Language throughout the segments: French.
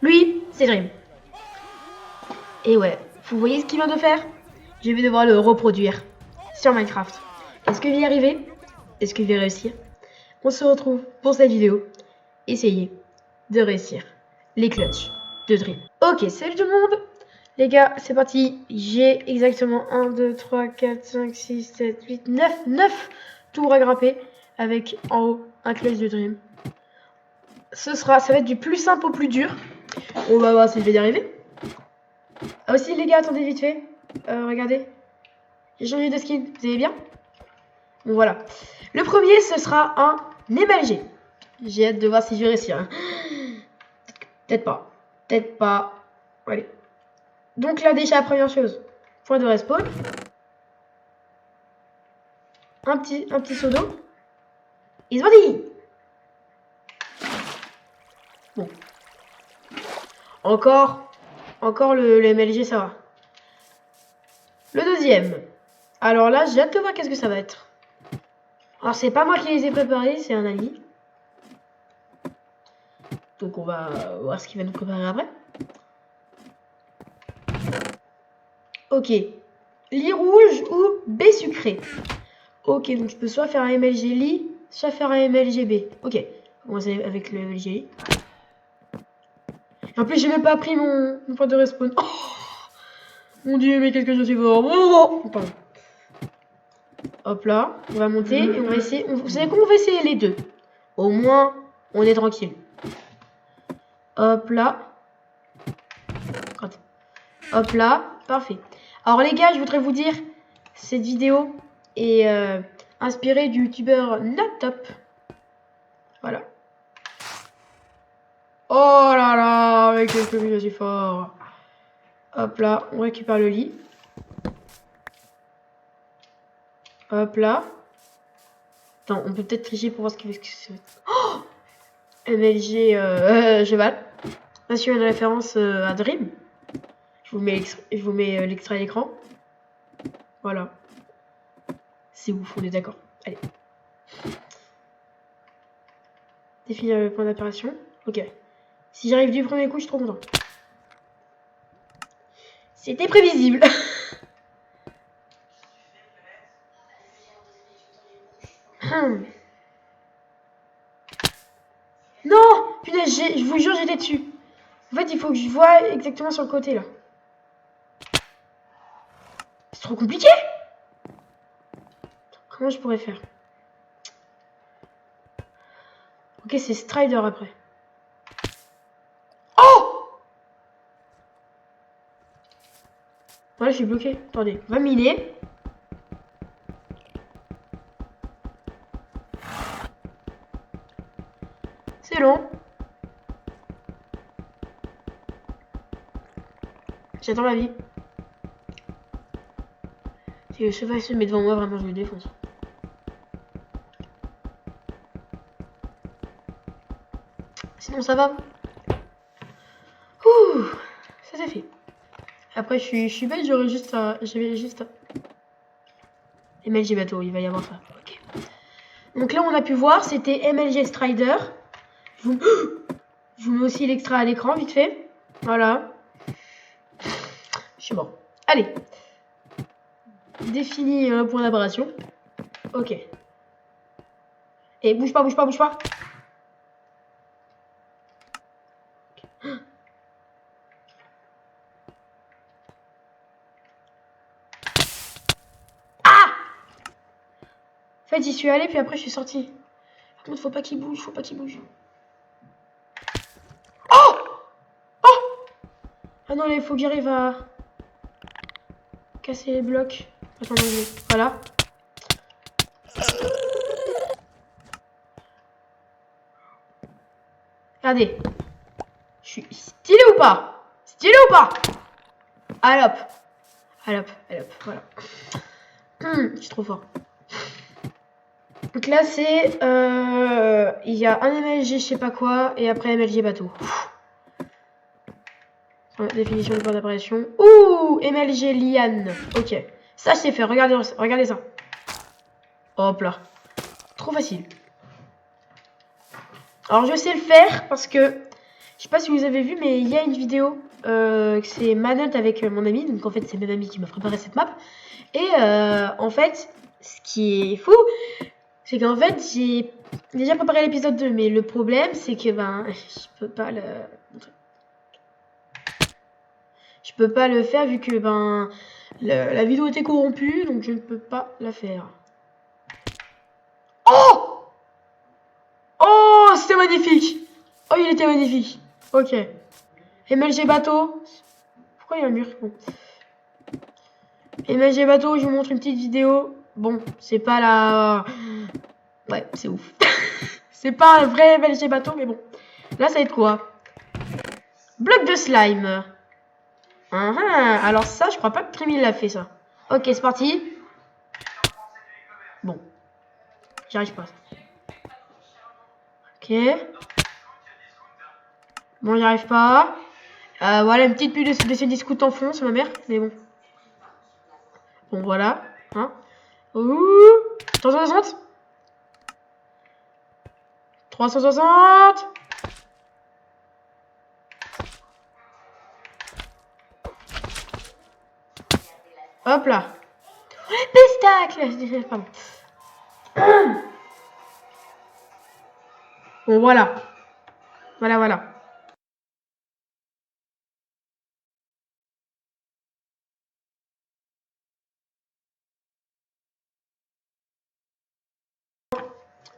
Lui, c'est Dream. Et ouais, vous voyez ce qu'il vient de faire? Je vais devoir le reproduire sur Minecraft. Est-ce que je vais y arriver? Est-ce que je vais réussir? On se retrouve pour cette vidéo. Essayez de réussir les clutches de Dream. Ok, salut tout le monde. Les gars, c'est parti. J'ai exactement 1, 2, 3, 4, 5, 6, 7, 8, 9 tours à grimper avec en haut un clutch de Dream. Ça va être du plus simple au plus dur. On va voir si je vais y arriver. Ah aussi les gars, attendez vite fait. Regardez. J'ai changé de skin, vous allez bien? Bon voilà. Le premier, ce sera un MLG. J'ai hâte de voir si je vais réussir. Hein. Peut-être pas. Peut-être pas. Allez. Donc là déjà, la première chose. Point de respawn. Un petit seau d'eau. Ils ont dit. Bon. Encore le MLG, ça va. Le deuxième. Alors là, j'ai hâte de voir qu'est-ce que ça va être. Alors c'est pas moi qui les ai préparés, c'est un ami. Donc on va voir ce qu'il va nous préparer après. Ok. Lit rouge ou B sucré. Ok, donc je peux soit faire un MLG lit, soit faire un MLG B. Ok. On va commencer avec le MLG lit. En plus, j'ai même pas pris mon point de respawn. Oh mon dieu, mais qu'est-ce que je suis fort. Oh pardon. Hop là, on va monter et on va essayer. Vous savez quoi, on va essayer les deux. Au moins, on est tranquille. Hop là. Hop là, parfait. Alors les gars, je voudrais vous dire, cette vidéo est inspirée du youtubeur Notop. Voilà. Oh là là, mais qu'est-ce que je suis fort. Hop là, on récupère le lit. Hop là. Attends, on peut peut-être tricher pour voir ce que c'est. Oh MLG cheval. Bien sûr, une référence à Dream. Je vous mets l'extrait à l'écran. Voilà. C'est ouf, on est d'accord. Allez. Définir le point d'apparition. Ok. Si j'arrive du premier coup, je suis trop content. C'était prévisible. Non, punaise, je vous jure, j'étais dessus. En fait, il faut que je voie exactement sur le côté, là. C'est trop compliqué. Comment je pourrais faire? Ok, c'est Strider après. Oh! Voilà, je suis bloqué. Attendez, on va miner. C'est long. J'attends ma vie. Si le cheval se met devant moi, vraiment, je le défonce. Sinon, ça va. Ouh, ça c'est fait. Après, je suis bête, j'avais juste à... MLG bateau, il va y avoir ça. Ok. Donc là, on a pu voir, c'était MLG Strider. Je vous mets aussi l'extrait à l'écran, vite fait. Voilà. Je suis mort. Allez. Définis le point d'aberration. Ok. Et bouge pas, bouge pas, bouge pas. Ah! En fait, j'y suis allé, puis après, je suis sorti. Par contre, faut pas qu'il bouge, faut pas qu'il bouge. Oh! Oh! Ah non, il faut que j'arrive à casser les blocs. Attends, voilà. Regardez. Je suis stylé ou pas? Stylé ou pas? Allez hop. Allez hop, allez hop, voilà. Je suis trop fort. Donc là, c'est... il y a un MLG je sais pas quoi, et après MLG bateau. Définition du point d'apparition. Ouh, MLG liane. Ok. Ça, je sais faire. Regardez ça. Hop là. Trop facile. Alors, je sais le faire parce que Je sais pas si vous avez vu, mais il y a une vidéo que c'est Manhunt avec mon ami. Donc en fait, c'est mon ami qui m'a préparé cette map. Et en fait, ce qui est fou, c'est qu'en fait, j'ai déjà préparé l'épisode 2. Mais le problème, c'est que ben, je peux pas le... Je peux pas le faire vu que ben la vidéo était corrompue, donc je ne peux pas la faire. Oh! Oh, c'était magnifique! Oh, il était magnifique. Ok. MLG bateau. Pourquoi il y a un mur? Bon. MLG bateau, je vous montre une petite vidéo. Bon, c'est pas la... Ouais, c'est ouf. C'est pas un vrai MLG bateau, mais bon. Là, ça va être quoi? Bloc de slime. Alors ça, je crois pas que Crémil l'a fait, ça. Ok, c'est parti. Bon. J'y arrive pas. Ok. Bon, j'y arrive pas. Voilà, une petite pub de ces discours en fond, c'est ma mère. Mais bon. Bon, voilà. Hein. Ouh. 360. 360. Hop là. Pestacle. Pardon. Bon, voilà. Voilà.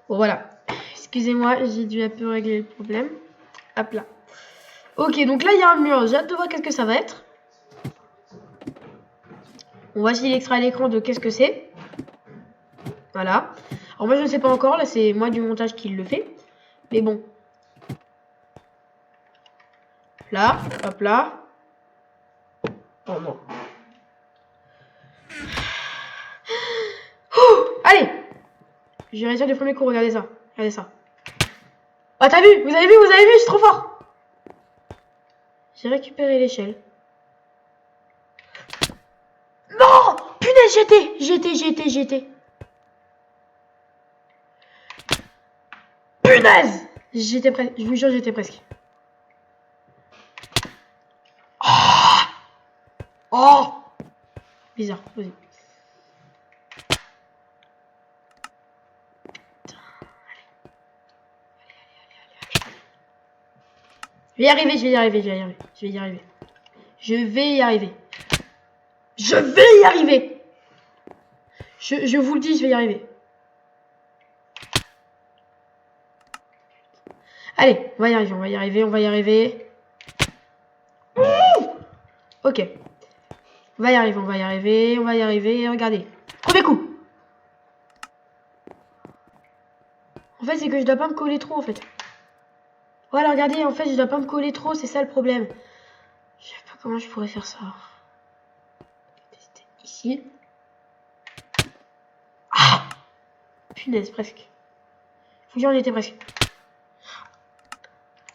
Bon, voilà. Excusez-moi, j'ai dû un peu régler le problème. Hop là. Ok, donc là, il y a un mur. J'ai hâte de voir qu'est-ce que ça va être. On va essayer d'extraire l'écran de qu'est-ce que c'est. Voilà. Alors moi, je ne sais pas encore. Là, c'est moi du montage qui le fait. Mais bon. Là, hop là. Oh non. Allez! J'ai réussi du premier coup, regardez ça. Regardez ça. Ah, t'as vu? Vous avez vu? Je suis trop fort! J'ai récupéré l'échelle. Non! Punaise, j'étais. Punaise! J'étais presque. Je vous jure, j'étais presque. Oh! Bizarre, vas-y. Je vais y arriver. Je vais y arriver. Je vous le dis, je vais y arriver. Allez, on va y arriver. Ouh! Ok. On va y arriver. Regardez. Premier coup. En fait, c'est que je dois pas me coller trop, en fait. Voilà, regardez, en fait, je dois pas me coller trop, c'est ça le problème. Je sais pas comment je pourrais faire ça. Ici. Ah! Punaise, presque. Faut que j'en étais presque.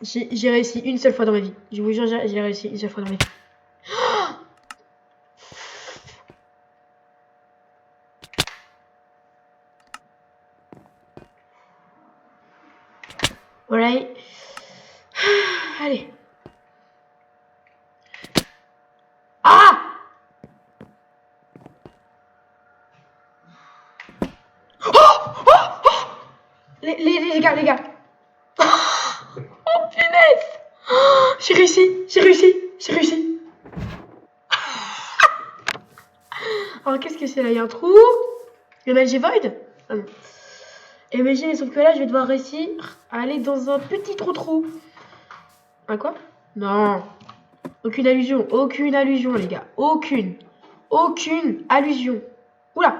J'ai réussi une seule fois dans ma vie. Je vous jure, j'ai réussi une seule fois dans ma vie. Voilà. Allez. Ah! Les gars. Oh, punaise! Oh, j'ai réussi. Alors, qu'est-ce que c'est là? Il y a un trou. Le MLG Void? Ah non. MLG, mais sauf que là, je vais devoir réussir à aller dans un petit trou. Un quoi? Non. Aucune allusion, les gars. Aucune allusion. Oula.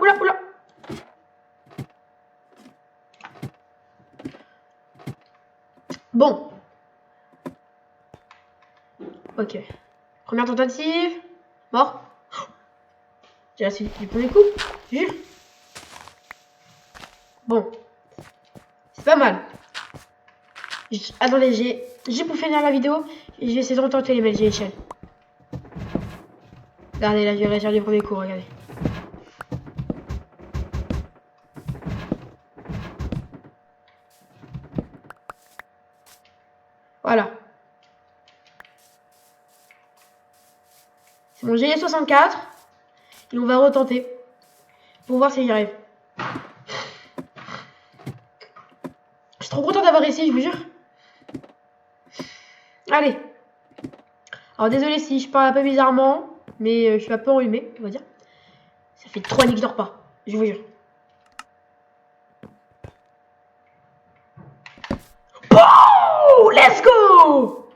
Bon. Ok. Première tentative. Mort. J'ai réussi du premier coup. Jure. Bon. C'est pas mal. Attendez, j'ai pour finir la vidéo, je vais essayer de retenter les MLG échelles. Regardez, là, je vais réussir du premier coup, regardez. Voilà. C'est mon GS64. Et on va retenter. Pour voir si j'y arrive. Je suis trop content d'avoir réussi, je vous jure. Allez. Alors désolé si je parle un peu bizarrement. Mais je suis un peu enrhumé, on va dire. Ça fait 3 nuits que je dors pas. Je vous jure. Oh, let's go!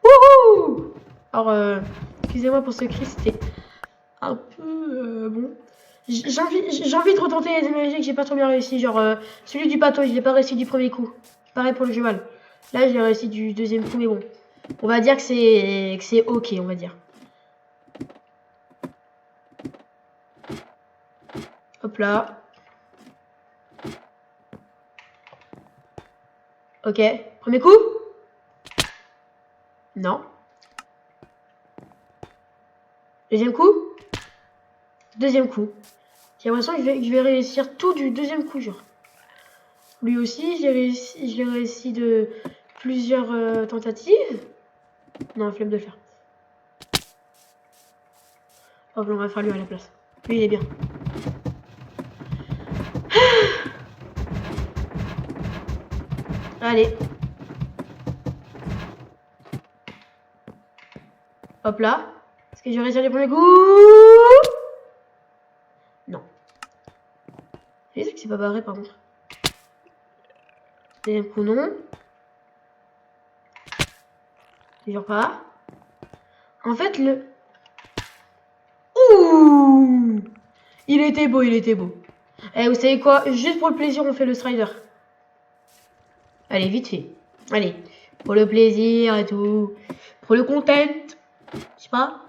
Wouhou! Alors, excusez-moi pour ce cri, c'était un peu bon. J'ai envie de retenter les MLG que j'ai pas trop bien réussi. Genre, celui du bateau, je l'ai pas réussi du premier coup. Pareil pour le cheval. Là, je l'ai réussi du deuxième coup, mais bon. On va dire que c'est ok, on va dire. Hop là. Ok. Premier coup? Non. Deuxième coup? Deuxième coup. J'ai l'impression que je vais réussir tout du deuxième coup, genre. Lui aussi, je l'ai réussi de plusieurs tentatives. Non, flemme de le faire. Hop, on va faire lui à la place. Lui, il est bien. Allez. Hop là. Est-ce que je vais réussir les premiers coups? Non. C'est que c'est pas barré par contre. Deuxième coup, non. Toujours pas. En fait, le... Ouh! Il était beau, il était beau. Eh, vous savez quoi? Juste pour le plaisir, on fait le strider. Allez, vite fait. Allez. Pour le plaisir et tout. Pour le content. Je sais pas.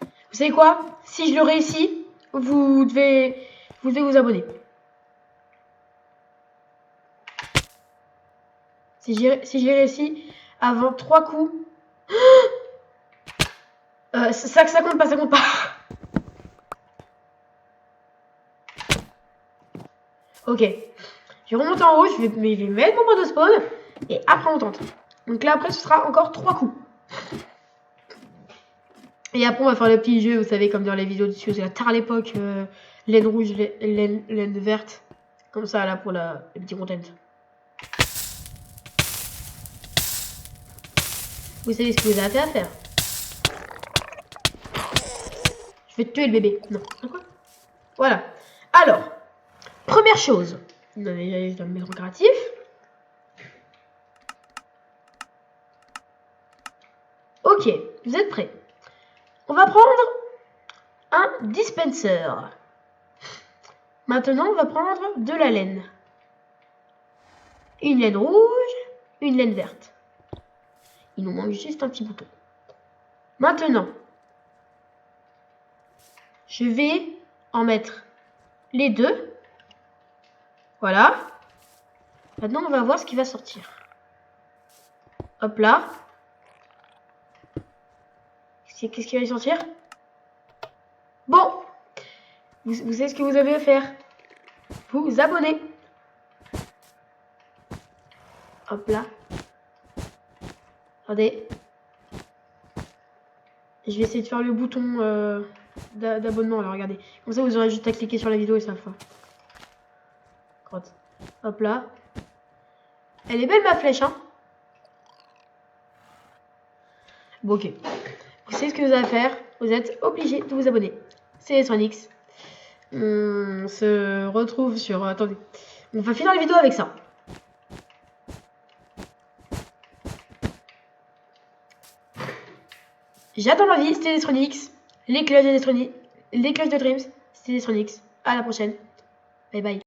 Vous savez quoi? Si je le réussis, vous devez vous abonner. Si j'ai réussi avant 3 coups. Ça compte pas, ça compte pas. Ok. Je vais remonter en haut, je vais mettre mon point de spawn. Et après on tente. Donc là après ce sera encore 3 coups. Et après on va faire le petit jeu, vous savez, comme dans les vidéos dessus, c'est la terre à l'époque, laine rouge, laine verte. Comme ça là pour le petit content. Vous savez ce que vous avez à faire. Je vais tuer le bébé. Non. Quoi? Voilà. Alors, première chose. Je dois me mettre en créatif. Ok, vous êtes prêts? On va prendre un dispenser. Maintenant, on va prendre de la laine. Une laine rouge, une laine verte. Il nous manque juste un petit bouton. Maintenant, je vais en mettre les deux. Voilà. Maintenant, on va voir ce qui va sortir. Hop là. Qu'est-ce qui va y sortir? Bon. Vous savez ce que vous avez à faire. Vous abonnez. Hop là. Regardez. Je vais essayer de faire le bouton d'abonnement. Là, regardez. Comme ça, vous aurez juste à cliquer sur la vidéo et ça le fera. Hop là. Elle est belle ma flèche, hein. Bon, ok. Vous savez ce que vous avez à faire. Vous êtes obligé de vous abonner. C'est Electronix. On se retrouve sur... Attendez. On va finir la vidéo avec ça. J'attends ma vie, c'était Electronix. Les cloches de Dreams, c'était Electronix. À la prochaine. Bye bye.